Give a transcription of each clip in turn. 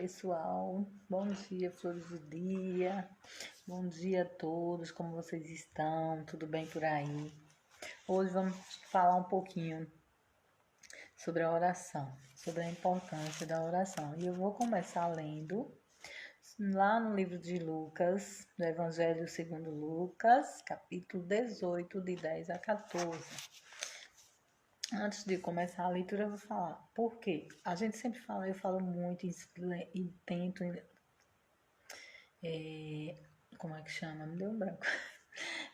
pessoal. Bom dia, flores do dia. Bom dia a todos, como vocês estão? Tudo bem por aí? Hoje vamos falar um pouquinho sobre a oração, sobre a importância da oração. E eu vou começar lendo lá no livro de Lucas, do Evangelho segundo Lucas, capítulo 18, de 10 a 14. Antes de começar a leitura, eu vou falar. Por quê? A gente sempre fala, eu falo muito e tento. Como é que chama? Me deu um branco.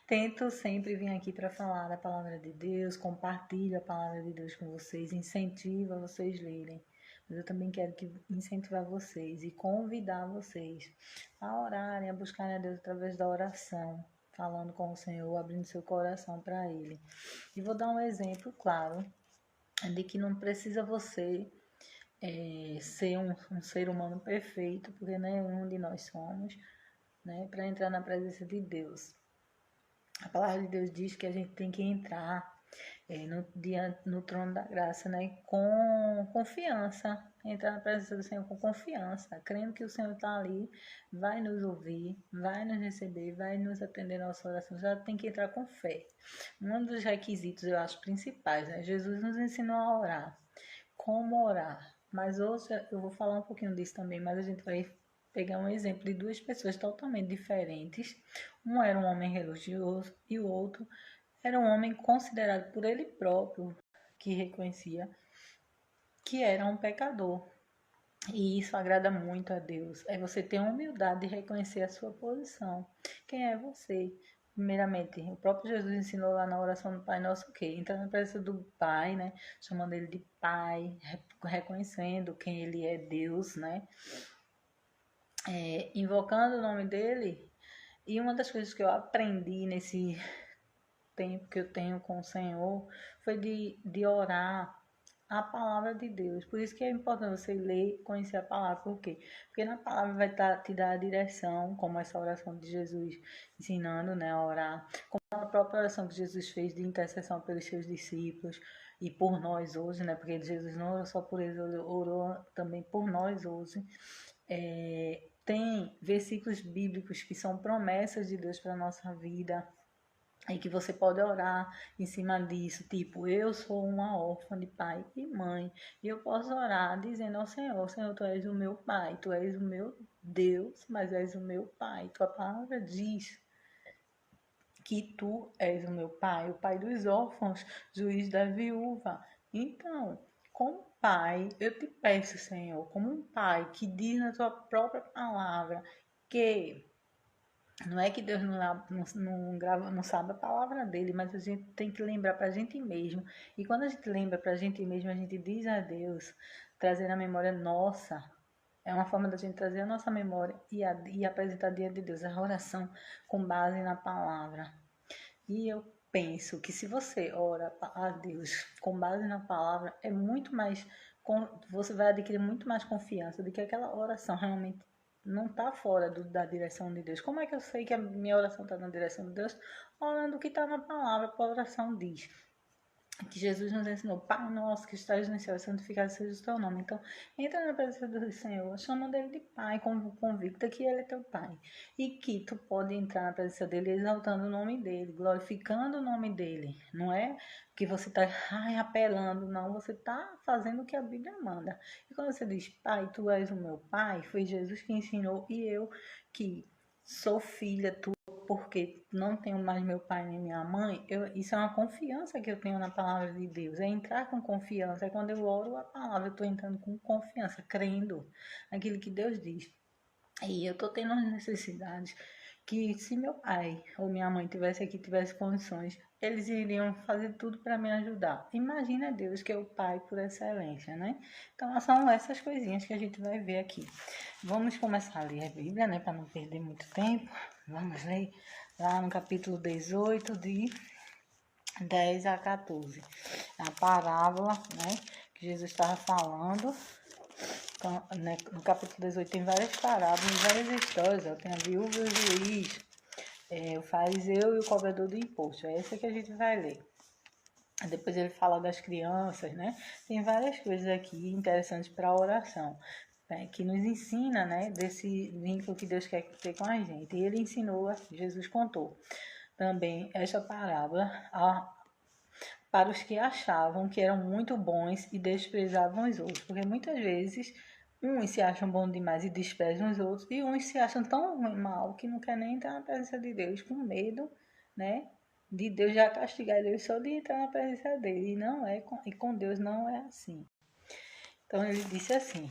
Tento sempre vir aqui para falar da palavra de Deus, compartilho a palavra de Deus com vocês, incentivo a vocês lerem. Mas eu também quero incentivar vocês e convidar vocês a orarem, a buscarem a Deus através da oração, falando com o Senhor, abrindo seu coração para Ele. E vou dar um exemplo, claro, de que não precisa você ser um ser humano perfeito, porque nenhum de nós somos, né, para entrar na presença de Deus. A palavra de Deus diz que a gente tem que entrar no trono da graça, né, com confiança, entrar na presença do Senhor com confiança, crendo que o Senhor está ali, vai nos ouvir, vai nos receber, vai nos atender a nossa oração. Já tem que entrar com fé. Um dos requisitos, eu acho, principais, né? Jesus nos ensinou a orar. Como orar? Mas hoje eu vou falar um pouquinho disso também, mas a gente vai pegar um exemplo de duas pessoas totalmente diferentes. Um era um homem religioso e o outro era um homem considerado por ele próprio, que reconhecia que era um pecador. E isso agrada muito a Deus. É você ter a humildade de reconhecer a sua posição. Quem é você? Primeiramente, o próprio Jesus ensinou lá na oração do Pai Nosso o quê? Entrar na presença do Pai, né? Chamando ele de Pai, reconhecendo quem ele é, Deus, né? Invocando o nome dele. E uma das coisas que eu aprendi nesse tempo que eu tenho com o Senhor foi de orar a palavra de Deus. Por isso que é importante você ler, conhecer a palavra. Por quê? Porque na palavra vai te dar a direção, como essa oração de Jesus ensinando, né, a orar. Como a própria oração que Jesus fez de intercessão pelos seus discípulos e por nós hoje, né? Porque Jesus não orou só por eles, orou também por nós hoje. Tem versículos bíblicos que são promessas de Deus para a nossa vida. E que você pode orar em cima disso, tipo, eu sou uma órfã de pai e mãe, e eu posso orar dizendo ao Senhor, Senhor, tu és o meu pai, tu és o meu Deus, mas és o meu pai. Tua palavra diz que tu és o meu pai, o pai dos órfãos, juiz da viúva. Então, como pai, eu te peço, Senhor, como um pai que diz na tua própria palavra que não é que Deus não sabe a palavra dele, mas a gente tem que lembrar para a gente mesmo. E quando a gente lembra para a gente mesmo, a gente diz a Deus, trazer a memória nossa. É uma forma da gente trazer a nossa memória e apresentar diante de Deus a oração com base na palavra. E eu penso que se você ora a Deus com base na palavra, é muito mais. Você vai adquirir muito mais confiança de que aquela oração realmente não está fora da direção de Deus. Como é que eu sei que a minha oração está na direção de Deus? Olhando o que está na palavra, a oração diz. Que Jesus nos ensinou, Pai nosso que estás no céu, santificado seja o teu nome. Então, entra na presença do Senhor, chamando ele de Pai, convicta que ele é teu Pai. E que tu pode entrar na presença dele exaltando o nome dele, glorificando o nome dele. Não é que você está apelando, não. Você está fazendo o que a Bíblia manda. E quando você diz, Pai, tu és o meu Pai, foi Jesus que ensinou e eu que sou filha tua, porque não tenho mais meu pai nem minha mãe, isso é uma confiança que eu tenho na palavra de Deus, é entrar com confiança, é quando eu oro a palavra, eu estou entrando com confiança, crendo naquilo que Deus diz. E eu estou tendo as necessidades que se meu pai ou minha mãe tivesse aqui, tivesse condições, eles iriam fazer tudo para me ajudar. Imagina Deus que é o pai por excelência, né? Então são essas coisinhas que a gente vai ver aqui. Vamos começar a ler a Bíblia, né, para não perder muito tempo. Vamos ler lá no capítulo 18, de 10 a 14. A parábola, né, que Jesus estava falando. Então, né, no capítulo 18 tem várias parábolas, várias histórias. Ó. Tem a viúva e o juiz, o fariseu e o cobrador do imposto. É essa que a gente vai ler. Depois ele fala das crianças, né? Tem várias coisas aqui interessantes para a oração. que nos ensina, né, desse vínculo que Deus quer ter com a gente. E ele ensinou, Jesus contou também esta parábola para os que achavam que eram muito bons e desprezavam os outros. Porque muitas vezes uns se acham bons demais e desprezam os outros, e uns se acham tão mal que não querem nem entrar na presença de Deus, com medo, né? De Deus já castigar eles só de entrar na presença dele. E não é, e com Deus não é assim. Então ele disse assim,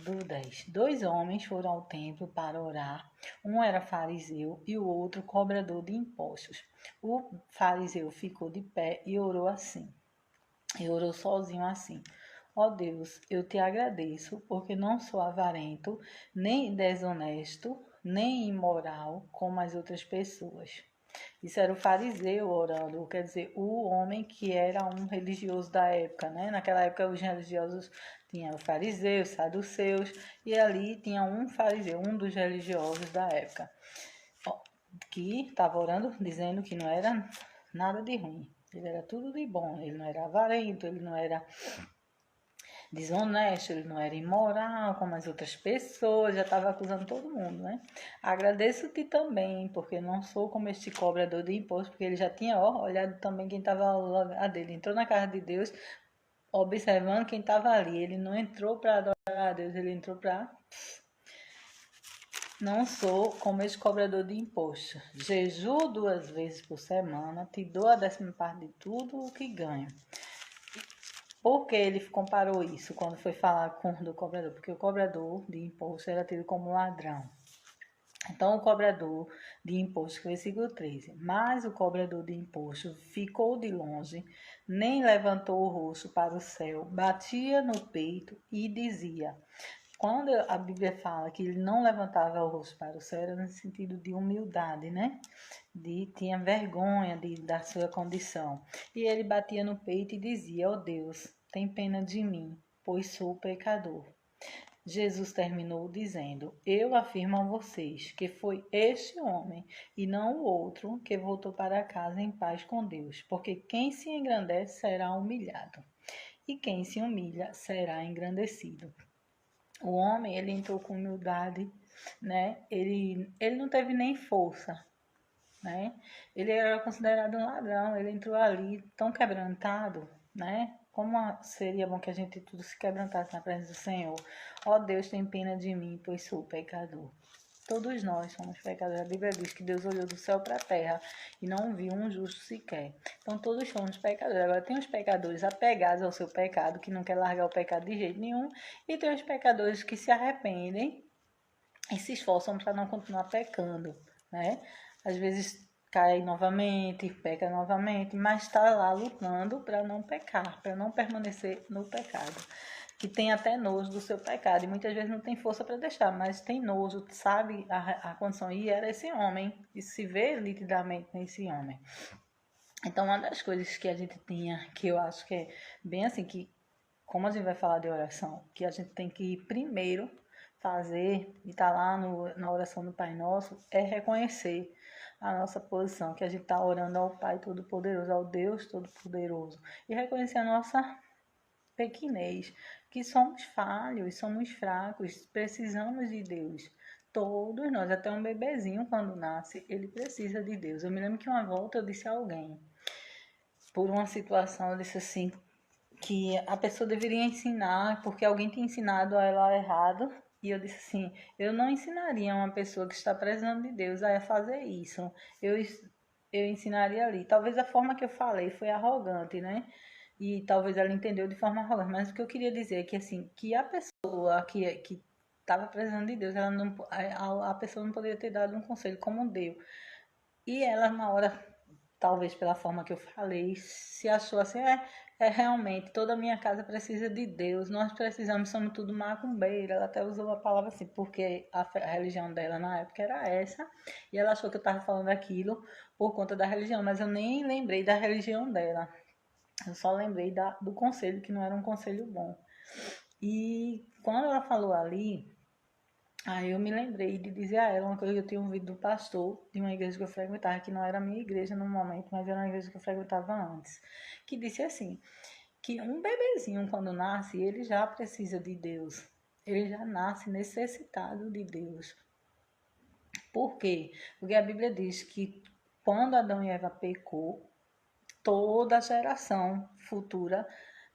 do 10: Dois homens foram ao templo para orar. Um era fariseu e o outro cobrador de impostos. O fariseu ficou de pé e orou assim. E orou sozinho assim: Ó Deus, eu te agradeço, porque não sou avarento, nem desonesto, nem imoral como as outras pessoas. Isso era o fariseu orando, quer dizer, o homem que era um religioso da época, né? Naquela época os religiosos tinham o fariseu, os saduceus, e ali tinha um fariseu, um dos religiosos da época, que estava orando, dizendo que não era nada de ruim. Ele era tudo de bom, ele não era avarento, ele não era desonesto, ele não era imoral como as outras pessoas, já estava acusando todo mundo, né? Agradeço-te também, porque não sou como este cobrador de imposto, porque ele já tinha olhado também quem estava ao lado dele. Entrou na casa de Deus, observando quem estava ali. Ele não entrou para adorar a Deus, ele entrou para... Não sou como esse cobrador de imposto. Jejuo 2 vezes por semana, te dou a 10ª parte de tudo o que ganho. Por que ele comparou isso quando foi falar do cobrador? Porque o cobrador de imposto era tido como ladrão. Então, o cobrador de imposto, versículo 13. Mas o cobrador de imposto ficou de longe, nem levantou o rosto para o céu, batia no peito e dizia... Quando a Bíblia fala que ele não levantava o rosto para o céu, era no sentido de humildade, né? Tinha vergonha da sua condição. E ele batia no peito e dizia: ó Deus, tem pena de mim, pois sou pecador. Jesus terminou dizendo: eu afirmo a vocês que foi este homem e não o outro que voltou para casa em paz com Deus, porque quem se engrandece será humilhado, e quem se humilha será engrandecido. O homem, ele entrou com humildade, né? Ele não teve nem força, né? Ele era considerado um ladrão, ele entrou ali tão quebrantado, né? Como seria bom que a gente tudo se quebrantasse na presença do Senhor. Ó Deus, tem pena de mim, pois sou pecador. Todos nós somos pecadores. A Bíblia diz que Deus olhou do céu para a terra e não viu um justo sequer. Então todos somos pecadores. Agora tem os pecadores apegados ao seu pecado, que não quer largar o pecado de jeito nenhum. E tem os pecadores que se arrependem e se esforçam para não continuar pecando, né? Às vezes cai novamente, peca novamente, mas está lá lutando para não pecar, para não permanecer no pecado. Que tem até nojo do seu pecado, e muitas vezes não tem força para deixar, mas tem nojo, sabe a condição, e era esse homem, e se vê nitidamente nesse homem. Então, uma das coisas que a gente tinha, que eu acho que é bem assim, que como a gente vai falar de oração, que a gente tem que primeiro fazer, e tá lá na oração do Pai Nosso, é reconhecer a nossa posição, que a gente está orando ao Pai Todo-Poderoso, ao Deus Todo-Poderoso, e reconhecer a nossa pequenez, que somos falhos, somos fracos, precisamos de Deus. Todos nós, até um bebezinho quando nasce, ele precisa de Deus. Eu me lembro que uma volta eu disse a alguém, por uma situação, eu disse assim, que a pessoa deveria ensinar, porque alguém tinha ensinado a ela errado, e eu disse assim, eu não ensinaria uma pessoa que está precisando de Deus a fazer isso. Eu ensinaria ali. Talvez a forma que eu falei foi arrogante, né? E talvez ela entendeu de forma arrogante, mas o que eu queria dizer é que assim, que a pessoa que estava precisando de Deus, ela não, a pessoa não poderia ter dado um conselho como deu. E ela na hora, talvez pela forma que eu falei, se achou assim, realmente, toda a minha casa precisa de Deus, nós precisamos, somos tudo macumbeira. Ela até usou a palavra assim, porque a religião dela na época era essa, e ela achou que eu estava falando aquilo por conta da religião, mas eu nem lembrei da religião dela. Eu só lembrei do conselho, que não era um conselho bom. E quando ela falou ali, aí eu me lembrei de dizer a ela uma coisa que eu tinha ouvido do pastor de uma igreja que eu frequentava, que não era a minha igreja no momento, mas era uma igreja que eu frequentava antes, que disse assim, que um bebezinho quando nasce, ele já precisa de Deus. ele já nasce necessitado de Deus. Por quê? Porque a Bíblia diz que quando Adão e Eva pecou, toda a geração futura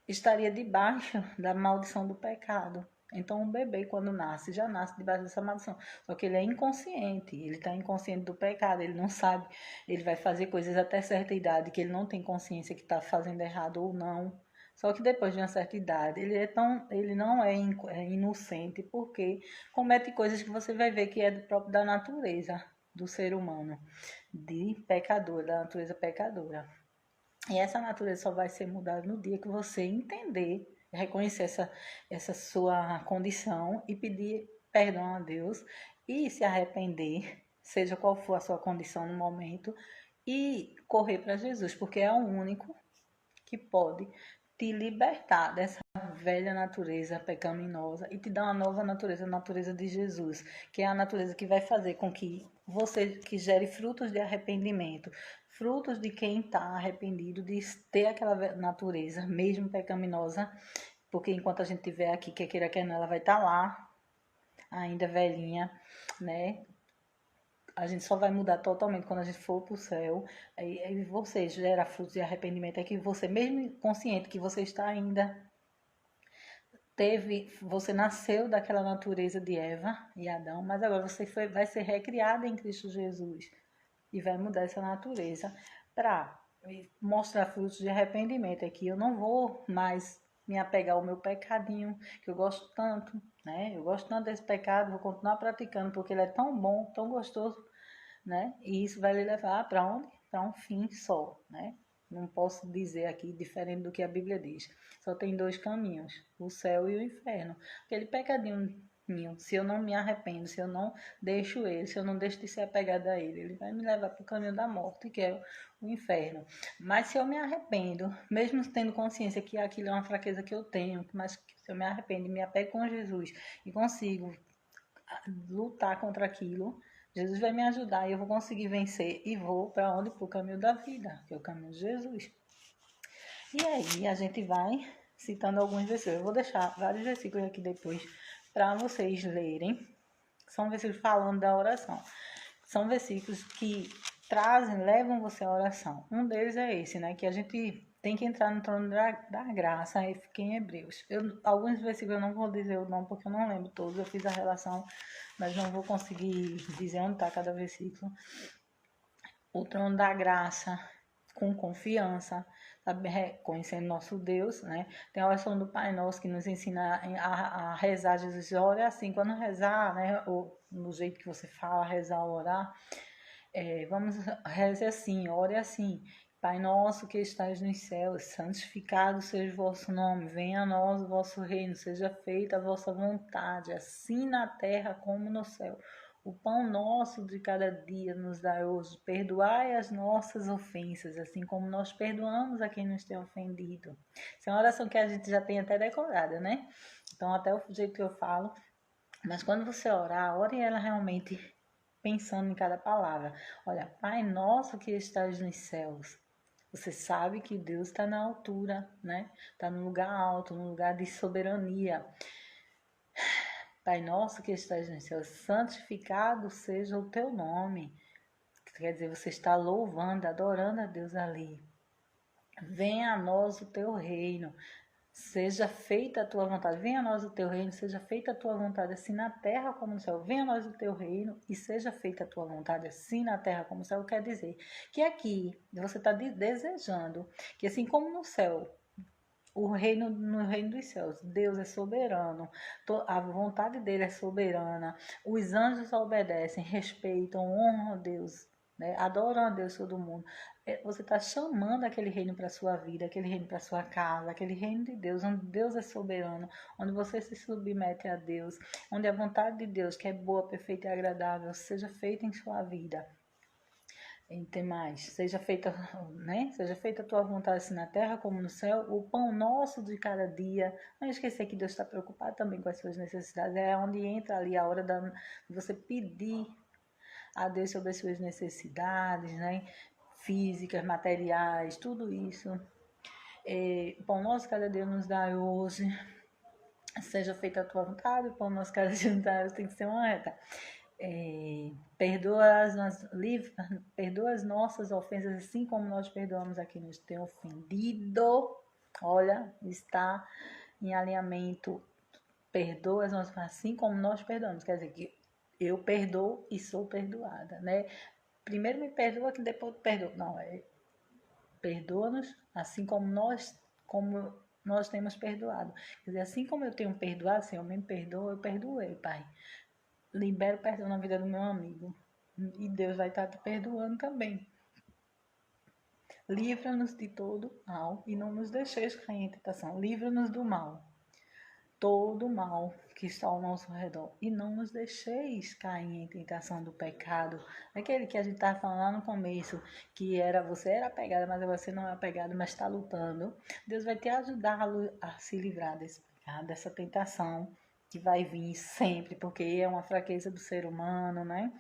estaria debaixo da maldição do pecado. Então, o bebê, quando nasce, já nasce debaixo dessa maldição. Só que ele é inconsciente, ele está inconsciente do pecado, ele não sabe, ele vai fazer coisas até certa idade que ele não tem consciência que está fazendo errado ou não. Só que depois de uma certa idade, ele não é inocente, porque comete coisas que você vai ver que é do próprio da natureza do ser humano, de pecador, da natureza pecadora. E essa natureza só vai ser mudada no dia que você entender, reconhecer essa sua condição e pedir perdão a Deus e se arrepender, seja qual for a sua condição no momento, e correr para Jesus, porque é o único que pode te libertar dessa velha natureza pecaminosa e te dar uma nova natureza, a natureza de Jesus, que é a natureza que vai fazer com que você que gere frutos de arrependimento, frutos de quem está arrependido de ter aquela natureza, mesmo pecaminosa, porque enquanto a gente estiver aqui, quer queira, quer não, ela vai estar lá, ainda velhinha, né? A gente só vai mudar totalmente quando a gente for para o céu. Aí você gera frutos de arrependimento. É que você, mesmo consciente que você está ainda você nasceu daquela natureza de Eva e Adão, mas agora você vai ser recriada em Cristo Jesus e vai mudar essa natureza para mostrar frutos de arrependimento. É que eu não vou mais me apegar ao meu pecadinho, que eu gosto tanto, né? Eu gosto tanto desse pecado, vou continuar praticando porque ele é tão bom, tão gostoso, né? E isso vai lhe levar para onde? Para um fim só, né? Não posso dizer aqui diferente do que a Bíblia diz. Só tem dois caminhos, o céu e o inferno. Aquele pecadinho meu, se eu não me arrependo, se eu não deixo ele, se eu não deixo de ser apegada a ele, ele vai me levar para o caminho da morte, que é o inferno. Mas se eu me arrependo, mesmo tendo consciência que aquilo é uma fraqueza que eu tenho, mas se eu me arrependo e me apego com Jesus e consigo lutar contra aquilo, Jesus vai me ajudar e eu vou conseguir vencer e vou para onde? Para o caminho da vida, que é o caminho de Jesus. E aí a gente vai citando alguns versículos. Eu vou deixar vários versículos aqui depois para vocês lerem. São versículos falando da oração. São versículos que levam você à oração. Um deles é esse, né? Que a gente tem que entrar no trono da graça, aí fica em Hebreus. Alguns versículos eu não vou dizer o nome porque eu não lembro todos, eu fiz a relação, mas não vou conseguir dizer onde está cada versículo. O trono da graça, com confiança, sabe, reconhecendo nosso Deus, né? Tem a oração do Pai Nosso que nos ensina a rezar. Jesus ora assim, quando rezar, né? Ou no jeito que você fala, rezar ou orar, vamos rezar assim, ore assim. Pai nosso que estais nos céus, santificado seja o vosso nome, venha a nós o vosso reino, seja feita a vossa vontade, assim na terra como no céu. O pão nosso de cada dia nos dai hoje, perdoai as nossas ofensas, assim como nós perdoamos a quem nos tem ofendido. Essa é uma oração que a gente já tem até decorada, né? Então, até o jeito que eu falo. Mas quando você orar, ore ela realmente pensando em cada palavra. Olha, Pai nosso que estás nos céus. Você sabe que Deus está na altura, né? Está no lugar alto, no lugar de soberania. Pai nosso que estás nos céus, santificado seja o teu nome. Quer dizer, você está louvando, adorando a Deus ali. Venha a nós o teu reino. Seja feita a tua vontade. Venha a nós o teu reino, seja feita a tua vontade, assim na terra como no céu. Venha a nós o teu reino e seja feita a tua vontade, assim na terra como no céu. Quer dizer que aqui você está desejando que, assim como no céu, no reino dos céus, Deus é soberano, a vontade dele é soberana, os anjos obedecem, respeitam, honram a Deus, né? Adoram a Deus todo mundo. Você está chamando aquele reino para sua vida, aquele reino para sua casa, aquele reino de Deus, onde Deus é soberano, onde você se submete a Deus, onde a vontade de Deus, que é boa, perfeita e agradável, seja feita em sua vida. E tem mais, seja feita, né? Seja feita a tua vontade assim na terra como no céu, o pão nosso de cada dia. Não esquecer que Deus está preocupado também com as suas necessidades. É onde entra ali a hora de você pedir a Deus sobre as suas necessidades, né? Físicas, materiais, tudo isso. O pão nosso cada dia nos dá hoje. Seja feita a tua vontade, o pão nosso cada dia nos dai, tem que ser uma reta. Perdoa as nossas ofensas, assim como nós perdoamos a quem nos tem ofendido. Olha, está em alinhamento. Perdoa as nossas ofensas, assim como nós perdoamos. Quer dizer que eu perdoo e sou perdoada, né? Primeiro me perdoa que depois perdoo. Não, perdoa-nos assim como nós temos perdoado. Quer dizer, assim como eu tenho perdoado, Senhor, me perdoa, eu perdoei, Pai. Libera o perdão na vida do meu amigo. E Deus vai estar te perdoando também. Livra-nos de todo mal e não nos deixeis cair em tentação. Livra-nos do mal, todo mal que está ao nosso redor. E não nos deixeis cair em tentação do pecado. Aquele que a gente estava falando lá no começo, que você era apegado, mas você não é apegado, mas está lutando. Deus vai te ajudar a se livrar desse pecado, dessa tentação que vai vir sempre, porque é uma fraqueza do ser humano, né?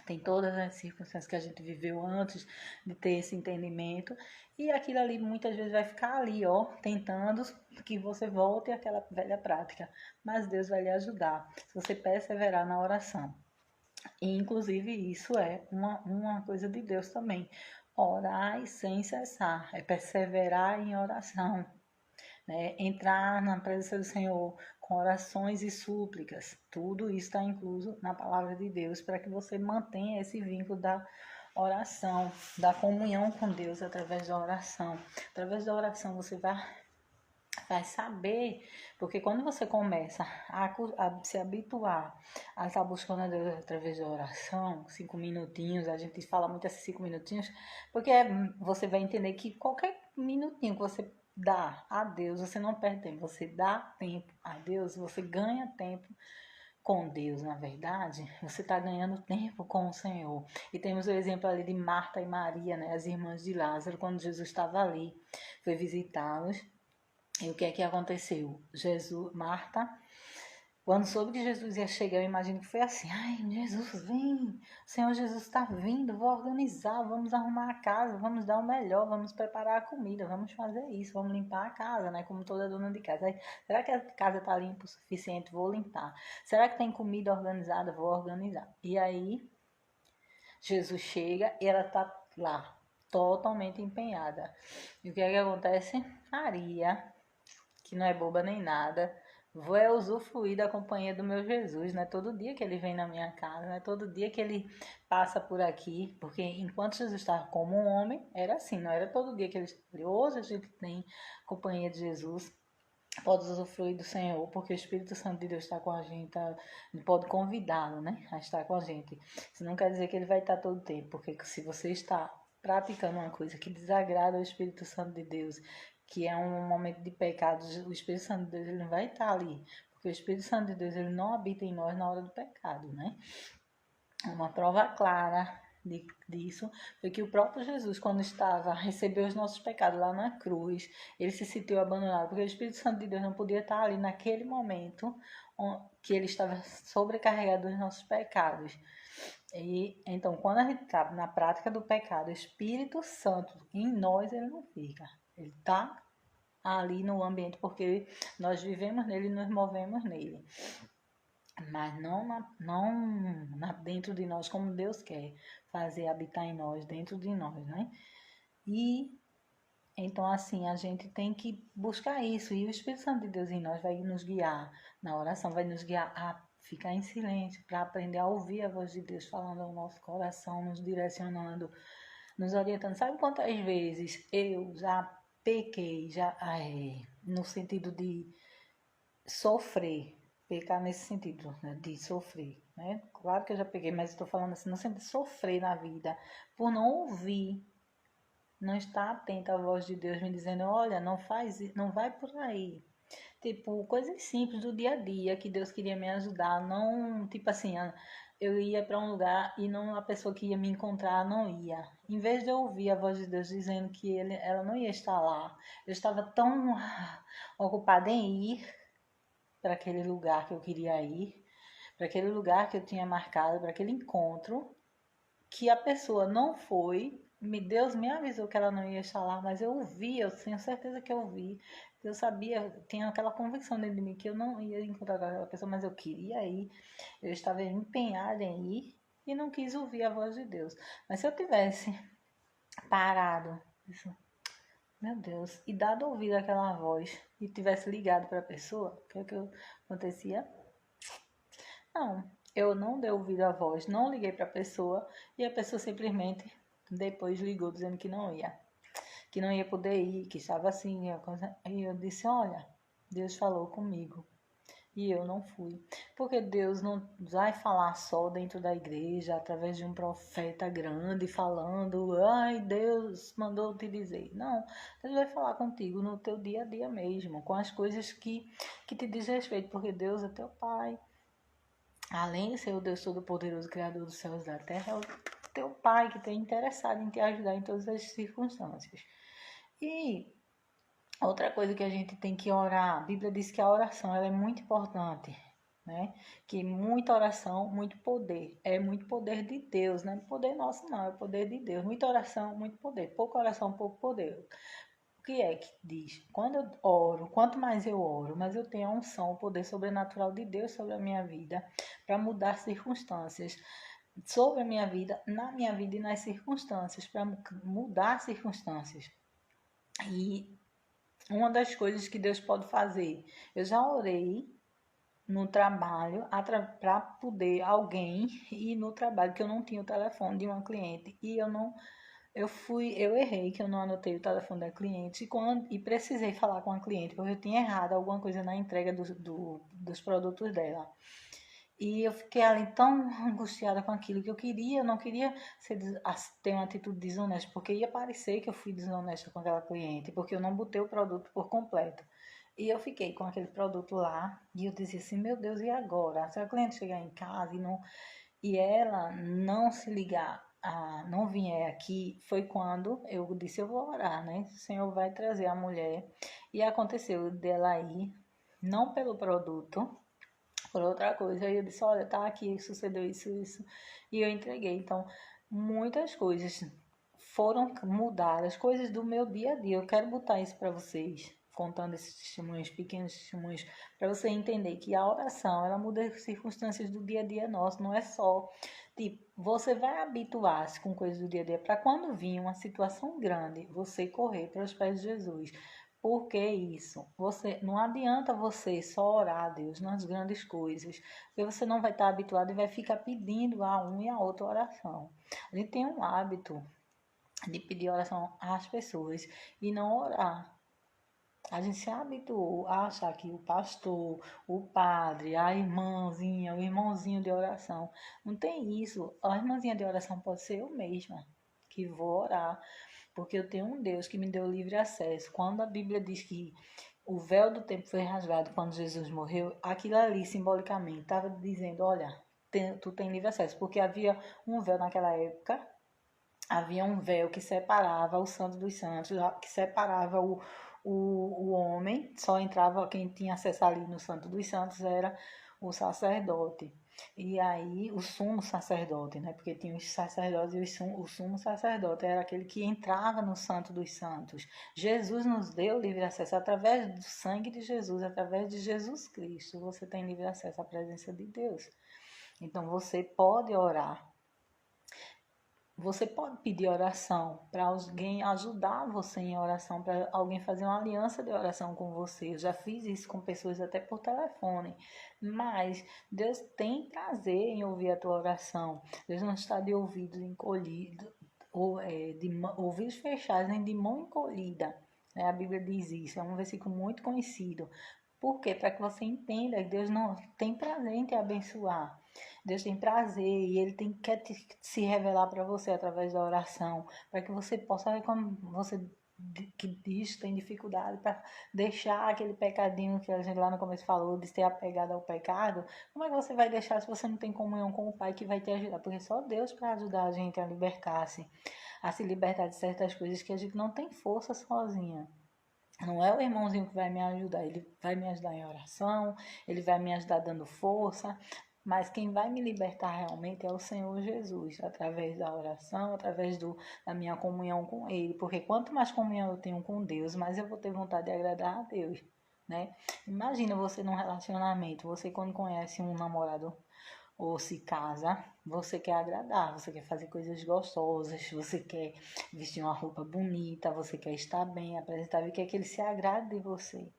Tem todas as circunstâncias que a gente viveu antes de ter esse entendimento. E aquilo ali muitas vezes vai ficar ali, ó, tentando que você volte àquela velha prática. Mas Deus vai lhe ajudar, se você perseverar na oração. E, inclusive, isso é uma coisa de Deus também. Orar sem cessar, é perseverar em oração, né? Entrar na presença do Senhor com orações e súplicas. Tudo isso está incluso na palavra de Deus para que você mantenha esse vínculo da oração, da comunhão com Deus através da oração. Através da oração você vai saber, porque quando você começa a se habituar a estar buscando a Deus através da oração, 5 minutinhos, a gente fala muito esses 5 minutinhos, porque você vai entender que qualquer minutinho que você dá a Deus, você não perde tempo, você dá tempo a Deus, você ganha tempo com Deus, na verdade, você está ganhando tempo com o Senhor. E temos o exemplo ali de Marta e Maria, né, as irmãs de Lázaro, quando Jesus estava ali, foi visitá-los. E o que é que aconteceu? Marta, quando soube que Jesus ia chegar, eu imagino que foi assim: ai, Jesus, vem, o Senhor Jesus está vindo, vou organizar, vamos arrumar a casa, vamos dar o melhor, vamos preparar a comida, vamos fazer isso, vamos limpar a casa, né? Como toda dona de casa. Aí, será que a casa está limpa o suficiente? Vou limpar. Será que tem comida organizada? Vou organizar. E aí, Jesus chega e ela está lá, totalmente empenhada. E o que é que acontece? Maria, que não é boba nem nada, vou usufruir da companhia do meu Jesus, não é todo dia que ele vem na minha casa, não é todo dia que ele passa por aqui, porque enquanto Jesus estava como um homem, era assim, não era todo dia que ele estava. Hoje a gente tem companhia de Jesus, pode usufruir do Senhor, porque o Espírito Santo de Deus está com a gente, pode convidá-lo, né, a estar com a gente. Isso não quer dizer que ele vai estar todo o tempo, porque se você está praticando uma coisa que desagrada o Espírito Santo de Deus, que é um momento de pecado, o Espírito Santo de Deus ele não vai estar ali, porque o Espírito Santo de Deus ele não habita em nós na hora do pecado, né? Uma prova clara disso foi que o próprio Jesus, quando recebeu os nossos pecados lá na cruz, ele se sentiu abandonado, porque o Espírito Santo de Deus não podia estar ali naquele momento que ele estava sobrecarregado dos nossos pecados. E então, quando a gente está na prática do pecado, o Espírito Santo em nós ele não fica, ele está ali no ambiente porque nós vivemos nele e nos movemos nele, mas não dentro de nós como Deus quer fazer habitar em nós, dentro de nós, né? E então assim a gente tem que buscar isso e o Espírito Santo de Deus em nós vai nos guiar na oração, vai nos guiar a ficar em silêncio para aprender a ouvir a voz de Deus falando ao nosso coração, nos direcionando, nos orientando. Sabe quantas vezes eu já pequei, no sentido de sofrer, pecar nesse sentido, né, de sofrer, né? Claro que eu já peguei, mas estou falando assim, no sentido de sofrer na vida, por não ouvir, não estar atento à voz de Deus me dizendo, olha, não faz, não vai por aí. Tipo, coisas simples do dia a dia que Deus queria me ajudar, não, tipo assim, eu ia para um lugar e não a pessoa que ia me encontrar não ia. Em vez de eu ouvir a voz de Deus dizendo que ela não ia estar lá, eu estava tão ocupada em ir para aquele lugar que eu queria ir, para aquele lugar que eu tinha marcado, para aquele encontro, que a pessoa não foi. Deus me avisou que ela não ia estar lá, mas eu ouvi, eu tenho certeza que eu ouvi. Eu sabia, tinha aquela convicção dentro de mim que eu não ia encontrar aquela pessoa, mas eu queria ir. Eu estava empenhada em ir e não quis ouvir a voz de Deus. Mas se eu tivesse parado, isso, meu Deus, e dado ouvido àquela voz e tivesse ligado para a pessoa, o que é que acontecia? Não, eu não dei ouvido à voz, não liguei para a pessoa e a pessoa simplesmente depois ligou dizendo que não ia poder ir, que estava assim. E eu disse: olha, Deus falou comigo e eu não fui. Porque Deus não vai falar só dentro da igreja, através de um profeta grande falando, ai, Deus mandou te dizer. Não, Deus vai falar contigo no teu dia a dia mesmo, com as coisas que te diz respeito, porque Deus é teu Pai. Além de ser o Deus Todo-Poderoso, Criador dos céus e da terra, é o teu Pai que está interessado em te ajudar em todas as circunstâncias. E outra coisa que a gente tem que orar, a Bíblia diz que a oração ela é muito importante, né? Que muita oração, muito poder. É muito poder de Deus, não é poder nosso não, é poder de Deus. Muita oração, muito poder. Pouca oração, pouco poder. O que é que diz? Quando eu oro, quanto mais eu oro, mais eu tenho a unção, o poder sobrenatural de Deus sobre a minha vida, para mudar circunstâncias sobre a minha vida, na minha vida e nas circunstâncias, para mudar circunstâncias. E uma das coisas que Deus pode fazer, eu já orei no trabalho para poder alguém ir no trabalho que eu não tinha o telefone de uma cliente e eu errei que eu não anotei o telefone da cliente e precisei falar com a cliente porque eu tinha errado alguma coisa na entrega dos produtos dela. E eu fiquei ali tão angustiada com aquilo que eu não queria ter uma atitude desonesta, porque ia parecer que eu fui desonesta com aquela cliente, porque eu não botei o produto por completo. E eu fiquei com aquele produto lá, e eu dizia assim, meu Deus, e agora? Se a cliente chegar em casa e ela não se ligar, não vier aqui, foi quando eu disse, eu vou orar, né? O Senhor vai trazer a mulher. E aconteceu dela ir, não pelo produto, por outra coisa. Aí eu disse, olha, tá aqui, sucedeu isso, isso. E eu entreguei. Então, muitas coisas foram mudadas, coisas do meu dia a dia. Eu quero botar isso para vocês, contando esses testemunhos, pequenos testemunhos, para você entender que a oração, ela muda as circunstâncias do dia a dia nosso, não é só, tipo, você vai habituar-se com coisas do dia a dia para quando vir uma situação grande, você correr para os pés de Jesus. Por que isso? Não adianta você só orar a Deus nas grandes coisas, porque você não vai estar habituado e vai ficar pedindo a um e a outra oração. A gente tem um hábito de pedir oração às pessoas e não orar. A gente se habituou a achar que o pastor, o padre, a irmãzinha, o irmãozinho de oração, não tem isso. A irmãzinha de oração pode ser eu mesma que vou orar, porque eu tenho um Deus que me deu livre acesso. Quando a Bíblia diz que o véu do templo foi rasgado quando Jesus morreu, aquilo ali simbolicamente estava dizendo, olha, tu tem livre acesso, porque havia um véu naquela época. Havia um véu que separava o Santo dos Santos, que separava o homem, só entrava quem tinha acesso ali no Santo dos Santos era o sacerdote. E aí o sumo sacerdote, né? Porque tinha os sacerdotes e o sumo sacerdote era aquele que entrava no Santo dos Santos. Jesus nos deu livre acesso através do sangue de Jesus, através de Jesus Cristo. Você tem livre acesso à presença de Deus. Então você pode orar. Você pode pedir oração para alguém ajudar você em oração, para alguém fazer uma aliança de oração com você. Eu já fiz isso com pessoas até por telefone. Mas Deus tem prazer em ouvir a tua oração. Deus não está de ouvidos encolhidos, ou de ouvidos fechados, nem de mão encolhida. Né? A Bíblia diz isso, é um versículo muito conhecido. Por quê? Para que você entenda que Deus não tem prazer em te abençoar. Deus tem prazer e Ele quer se revelar para você através da oração, para que você possa, como você que diz, tem dificuldade para deixar aquele pecadinho que a gente lá no começo falou, de ser apegado ao pecado. Como é que você vai deixar se você não tem comunhão com o Pai que vai te ajudar? Porque só Deus para ajudar a gente a libertar-se, a se libertar de certas coisas que a gente não tem força sozinha. Não é o irmãozinho que vai me ajudar, ele vai me ajudar em oração, ele vai me ajudar dando força, Mas quem vai me libertar realmente é o Senhor Jesus, através da oração, através da minha comunhão com Ele. Porque quanto mais comunhão eu tenho com Deus, mais eu vou ter vontade de agradar a Deus, né? Imagina você num relacionamento, você quando conhece um namorado ou se casa, você quer agradar, você quer fazer coisas gostosas, você quer vestir uma roupa bonita, você quer estar bem, apresentável, quer que ele se agrade de você.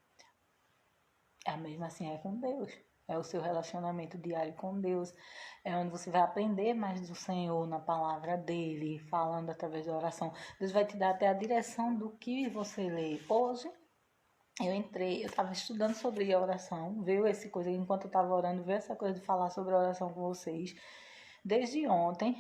A mesma assim é com Deus. É o seu relacionamento diário com Deus. É onde você vai aprender mais do Senhor na palavra dele, falando através da oração. Deus vai te dar até a direção do que você lê. Hoje eu estava estudando sobre a oração, veio essa coisa, enquanto eu estava orando, veio essa coisa de falar sobre a oração com vocês desde ontem.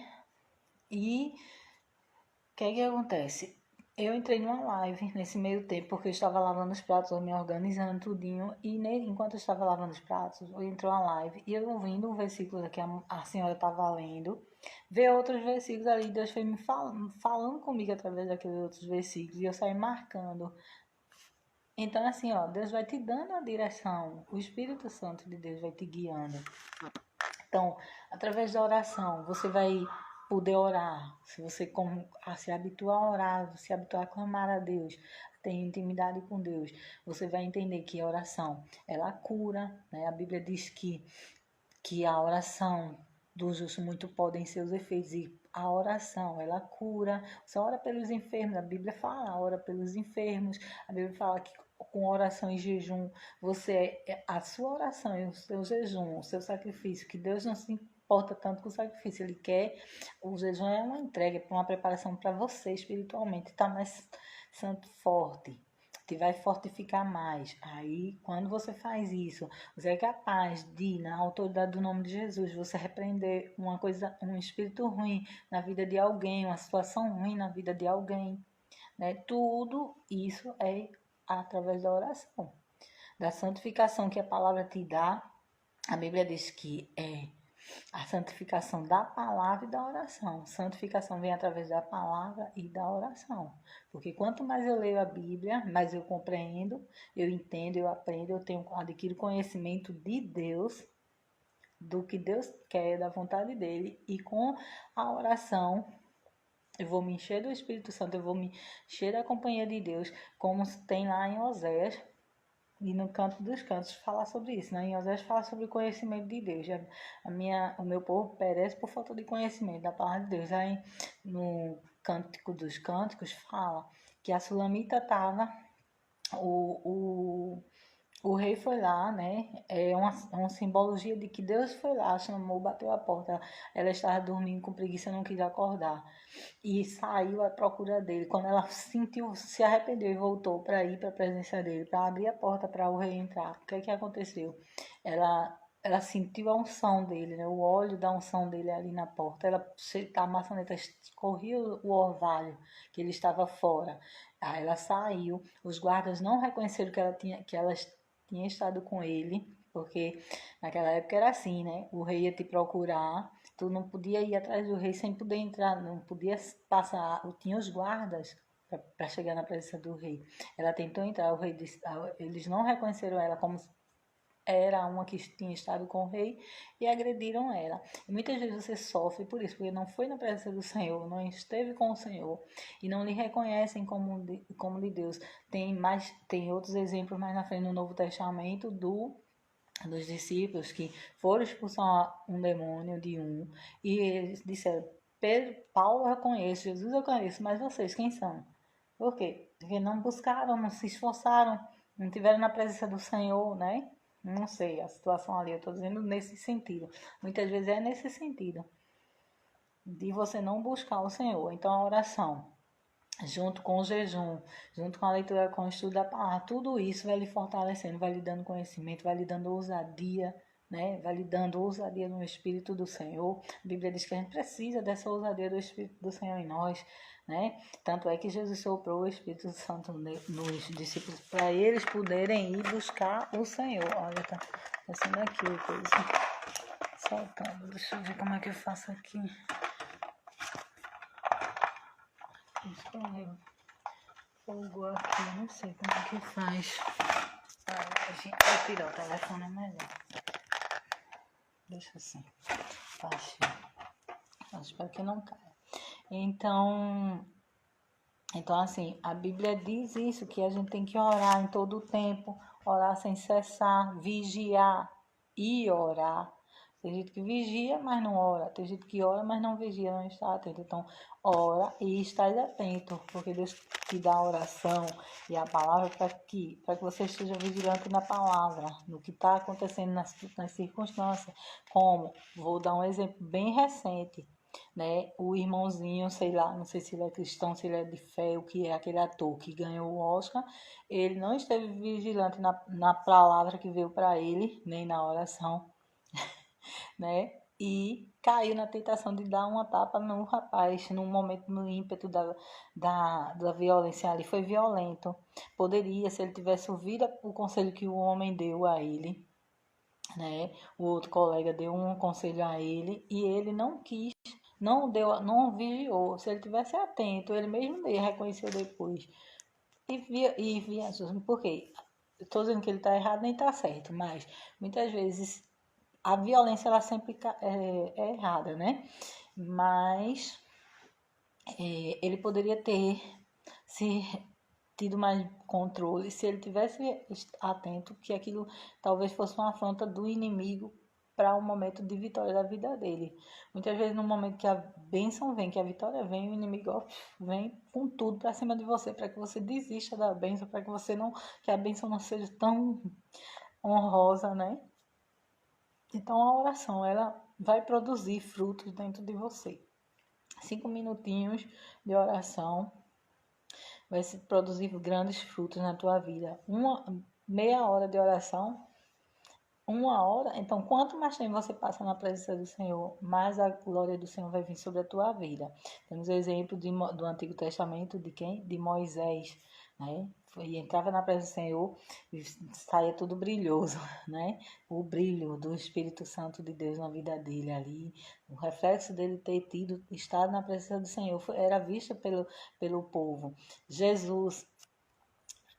E o que é que acontece? Eu entrei numa live nesse meio tempo, porque eu estava lavando os pratos, eu me organizando tudinho, e enquanto eu estava lavando os pratos, eu entrou uma live, e eu ouvindo um versículo que a senhora estava lendo, ver outros versículos ali, Deus foi me falando comigo através daqueles outros versículos, e eu saí marcando. Então, assim, ó, Deus vai te dando a direção, o Espírito Santo de Deus vai te guiando. Então, através da oração, você vai poder orar. Se você se habituar a orar, se habituar a clamar a Deus, ter intimidade com Deus, você vai entender que a oração, ela cura, né? A Bíblia diz que a oração do justo muito podem ser os efeitos, e a oração, ela cura. Você ora pelos enfermos, a Bíblia fala, ora pelos enfermos, a Bíblia fala que com oração e jejum, a sua oração e o seu jejum, o seu sacrifício, que Deus não se importa tanto com o sacrifício, Ele quer, o jejum é uma entrega, uma preparação para você espiritualmente, estar mais santo, forte, te vai fortificar mais. Aí, quando você faz isso, você é capaz de, na autoridade do nome de Jesus, você repreender uma coisa, um espírito ruim na vida de alguém, uma situação ruim na vida de alguém, né? Tudo isso é através da oração, da santificação que a palavra te dá. A Bíblia diz que é a santificação da palavra e da oração. Santificação vem através da palavra e da oração. Porque quanto mais eu leio a Bíblia, mais eu compreendo, eu entendo, eu aprendo, adquiro conhecimento de Deus, do que Deus quer, da vontade dele. E com a oração, eu vou me encher do Espírito Santo, eu vou me encher da companhia de Deus, como tem lá em Oséias, e no Canto dos Cantos falar sobre isso, né? Em Oséias fala sobre o conhecimento de Deus. O meu povo perece por falta de conhecimento da palavra de Deus. Aí no Cântico dos Cânticos fala que a Sulamita estava, o, o rei foi lá, né? É uma simbologia de que Deus foi lá, chamou, bateu a porta. Ela estava dormindo com preguiça, não quis acordar. E saiu à procura dele. Quando ela sentiu, se arrependeu e voltou para ir para a presença dele, para abrir a porta para o rei entrar. O que é que aconteceu? Ela sentiu a unção dele, né? O óleo da unção dele ali na porta. A maçaneta escorria o orvalho, que ele estava fora. Aí ela saiu. Os guardas não reconheceram que ela tinha estado com ele, porque naquela época era assim, né? O rei ia te procurar, tu não podia ir atrás do rei sem poder entrar, não podia passar, tinha os guardas para chegar na presença do rei. Ela tentou entrar, o rei disse, eles não reconheceram ela como era uma que tinha estado com o rei e agrediram ela. E muitas vezes você sofre por isso, porque não foi na presença do Senhor, não esteve com o Senhor e não lhe reconhecem como de Deus. Tem outros exemplos mais na frente no Novo Testamento dos discípulos que foram expulsar um demônio de um e eles disseram: Pedro, Paulo eu conheço, Jesus eu conheço, mas vocês quem são? Por quê? Porque não buscaram, não se esforçaram, não tiveram na presença do Senhor, né? Não sei a situação ali, eu estou dizendo nesse sentido. Muitas vezes é nesse sentido, de você não buscar o Senhor. Então a oração, junto com o jejum, junto com a leitura, com o estudo da palavra, tudo isso vai lhe fortalecendo, vai lhe dando conhecimento, vai lhe dando ousadia, né? Vai lhe dando ousadia no Espírito do Senhor. A Bíblia diz que a gente precisa dessa ousadia do Espírito do Senhor em nós, né? Tanto é que Jesus soprou o Espírito Santo nos discípulos para eles poderem ir buscar o Senhor. Olha, tá passando aqui o coisa soltando. Deixa eu ver como é que eu faço aqui. Escorreu. Fogo aqui, não sei como é que faz. A gente vai tirar o telefone melhor. Deixa assim. Espero que não caia. Então, assim, a Bíblia diz isso, que a gente tem que orar em todo o tempo, orar sem cessar, vigiar e orar. Tem gente que vigia, mas não ora. Tem gente que ora, mas não vigia, não está atento. Então, ora e esteja atento, porque Deus te dá a oração e a palavra para que você esteja vigilante na palavra, no que está acontecendo nas circunstâncias. Como, vou dar um exemplo bem recente, né? O irmãozinho, sei lá, não sei se ele é cristão, se ele é de fé, o que é aquele ator que ganhou o Oscar, ele não esteve vigilante na palavra que veio para ele, nem na oração, né? E caiu na tentação de dar uma tapa no rapaz, num momento, no ímpeto da violência ali. Foi violento. Poderia, se ele tivesse ouvido o conselho que o homem deu a ele, né? O outro colega deu um conselho a ele e ele não quis, não vigiou. Se ele tivesse atento, ele mesmo reconheceu depois. E via, por quê? Estou dizendo que ele está errado nem está certo, mas muitas vezes a violência ela sempre é errada, né? Mas ele poderia ter se tido mais controle se ele tivesse atento que aquilo talvez fosse uma afronta do inimigo para um momento de vitória da vida dele. Muitas vezes no momento que a bênção vem, que a vitória vem, o inimigo vem com tudo para cima de você, para que você desista da bênção, para que você não, que a bênção não seja tão honrosa, né? Então a oração, ela vai produzir frutos dentro de você. 5 minutinhos de oração vai se produzir grandes frutos na tua vida. Meia hora de oração, 1 hora. Então, quanto mais tempo você passa na presença do Senhor, mais a glória do Senhor vai vir sobre a tua vida. Temos o exemplo do Antigo Testamento de quem? De Moisés, né? E entrava na presença do Senhor e saía tudo brilhoso, né? O brilho do Espírito Santo de Deus na vida dele ali, o reflexo dele ter estado na presença do Senhor, era visto pelo povo. Jesus,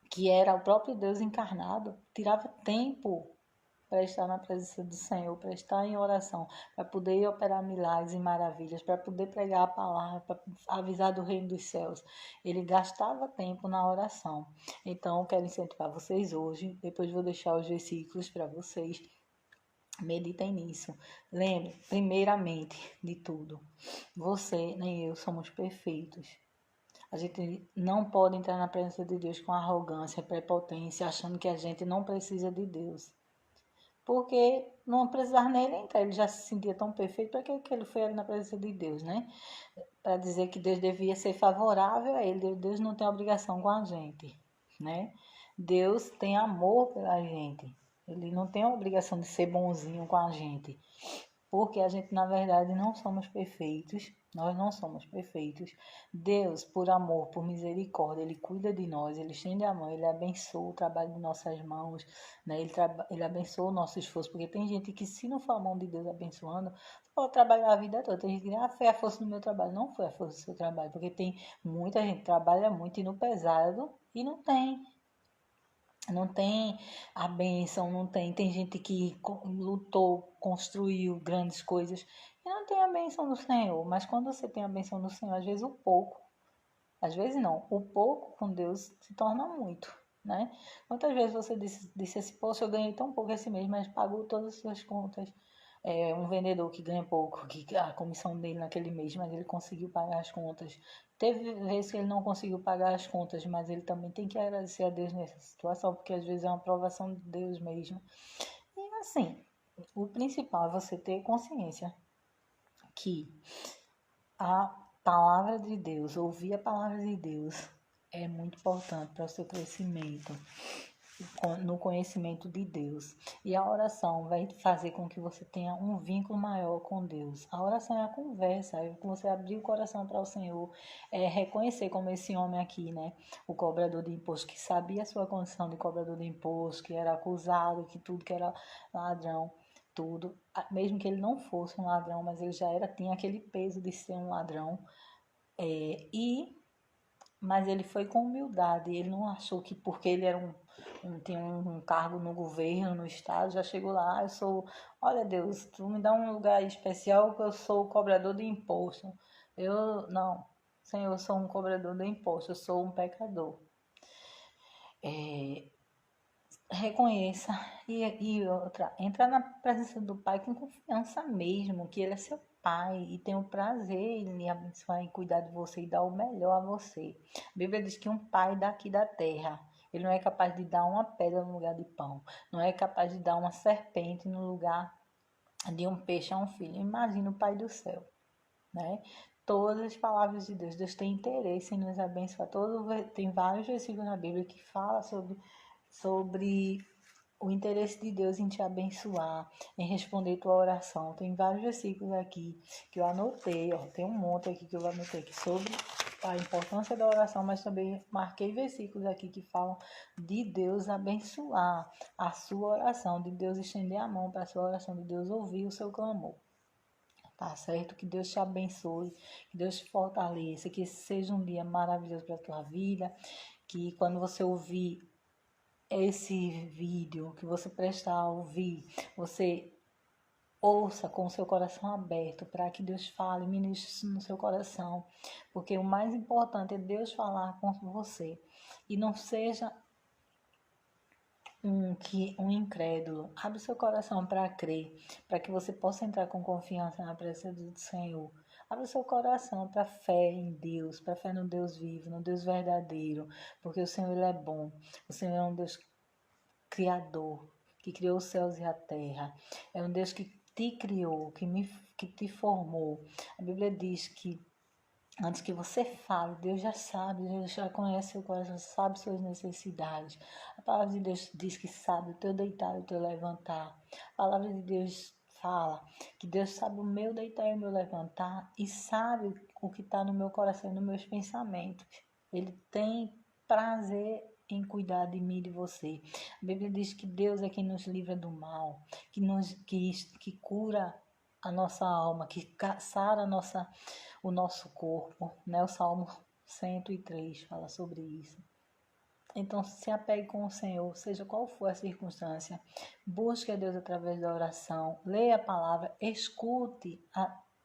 que era o próprio Deus encarnado, tirava tempo para estar na presença do Senhor, para estar em oração, para poder operar milagres e maravilhas, para poder pregar a palavra, para avisar do reino dos céus. Ele gastava tempo na oração. Então, eu quero incentivar vocês hoje, depois vou deixar os versículos para vocês. Meditem nisso. Lembre, primeiramente de tudo, você nem eu somos perfeitos. A gente não pode entrar na presença de Deus com arrogância, prepotência, achando que a gente não precisa de Deus. Porque não precisava nele entrar, ele já se sentia tão perfeito, para que ele foi ali na presença de Deus, né? Para dizer que Deus devia ser favorável a ele, Deus não tem obrigação com a gente, né? Deus tem amor pela gente, ele não tem a obrigação de ser bonzinho com a gente, porque a gente, na verdade, não somos perfeitos, nós não somos perfeitos. Deus, por amor, por misericórdia, Ele cuida de nós, Ele estende a mão, Ele abençoa o trabalho de nossas mãos, né? Ele abençoa o nosso esforço, porque tem gente que, se não for a mão de Deus abençoando, você pode trabalhar a vida toda. Tem gente que diz, foi a força do meu trabalho. Não foi a força do seu trabalho, porque tem muita gente que trabalha muito e no pesado e não tem a bênção, não tem. Tem gente que lutou, construiu grandes coisas e não tem a bênção do Senhor. Mas quando você tem a bênção do Senhor, às vezes o pouco, às vezes não, o pouco com Deus se torna muito, né? Quantas vezes você disse assim, poxa, eu ganhei tão pouco esse mês, mas pagou todas as suas contas. Um vendedor que ganha pouco, que a comissão dele naquele mês, mas ele conseguiu pagar as contas. Teve vezes que ele não conseguiu pagar as contas, mas ele também tem que agradecer a Deus nessa situação, porque às vezes é uma aprovação de Deus mesmo. E assim, o principal é você ter consciência que a palavra de Deus, ouvir a palavra de Deus, é muito importante para o seu crescimento no conhecimento de Deus. E a oração vai fazer com que você tenha um vínculo maior com Deus. A oração é a conversa, é você abrir o coração para o Senhor, reconhecer como esse homem aqui, né? O cobrador de imposto, que sabia a sua condição de cobrador de imposto, que era acusado, que tudo que era ladrão, tudo. Mesmo que ele não fosse um ladrão, mas ele já tinha aquele peso de ser um ladrão. Mas ele foi com humildade, ele não achou que porque ele era tem um cargo no governo, no estado, já chego lá, eu sou, olha Deus, tu me dá um lugar especial que eu sou cobrador de imposto. Não, Senhor, eu sou um cobrador de imposto, eu sou um pecador. Reconheça e outra, entra na presença do Pai com confiança mesmo, que Ele é seu Pai e tem o prazer em lhe abençoar e cuidar de você e dar o melhor a você. A Bíblia diz que um pai daqui da terra, ele não é capaz de dar uma pedra no lugar de pão, não é capaz de dar uma serpente no lugar de um peixe a um filho. Imagina o Pai do céu, né? Todas as palavras de Deus, Deus tem interesse em nos abençoar. Tem vários versículos na Bíblia que falam sobre o interesse de Deus em te abençoar, em responder tua oração. Tem vários versículos aqui que eu anotei, ó, tem um monte aqui que eu anotei aqui sobre a importância da oração, mas também marquei versículos aqui que falam de Deus abençoar a sua oração, de Deus estender a mão para a sua oração, de Deus ouvir o seu clamor. Tá certo? Que Deus te abençoe, que Deus te fortaleça, que esse seja um dia maravilhoso para a tua vida, que quando você ouvir esse vídeo, que você prestar a ouvir, você ouça com o seu coração aberto para que Deus fale, ministre no seu coração, porque o mais importante é Deus falar com você e não seja um incrédulo. Abre seu coração para crer, para que você possa entrar com confiança na presença do Senhor. Abre seu coração para fé em Deus, para fé no Deus vivo, no Deus verdadeiro, porque o Senhor ele é bom. O Senhor é um Deus criador, que criou os céus e a terra. É um Deus que te criou, que te formou. A Bíblia diz que antes que você fale, Deus já sabe, Deus já conhece seu coração, sabe suas necessidades. A palavra de Deus diz que sabe o teu deitar e o teu levantar. A palavra de Deus fala que Deus sabe o meu deitar e o meu levantar e sabe o que está no meu coração e nos meus pensamentos. Ele tem prazer em cuidar de mim e de você. A Bíblia diz que Deus é quem nos livra do mal, que cura a nossa alma, que sara o nosso corpo, né? O Salmo 103 fala sobre isso. Então, se apegue com o Senhor, seja qual for a circunstância. Busque a Deus através da oração. Leia a palavra, escute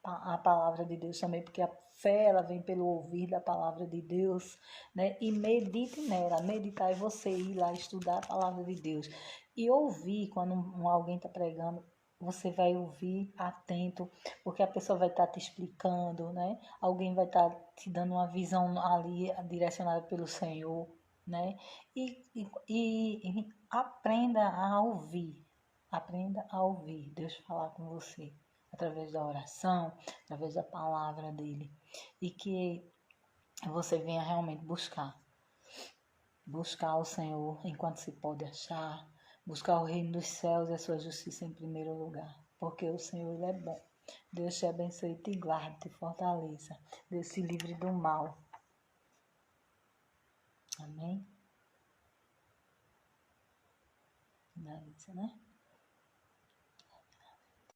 a palavra de Deus também, porque a fé ela vem pelo ouvir da palavra de Deus, né? E medite nela. Meditar é você ir lá estudar a palavra de Deus. E ouvir quando alguém está pregando. Você vai ouvir atento, porque a pessoa vai estar te explicando, né? Alguém vai estar te dando uma visão ali direcionada pelo Senhor, né? E aprenda a ouvir. Aprenda a ouvir Deus falar com você através da oração, através da palavra dele. E que você venha realmente buscar o Senhor enquanto se pode achar, buscar o reino dos céus e a sua justiça em primeiro lugar, porque o Senhor ele é bom. Deus te abençoe, te guarde, te fortaleça. Deus te livre do mal. Amém? Não é isso, né?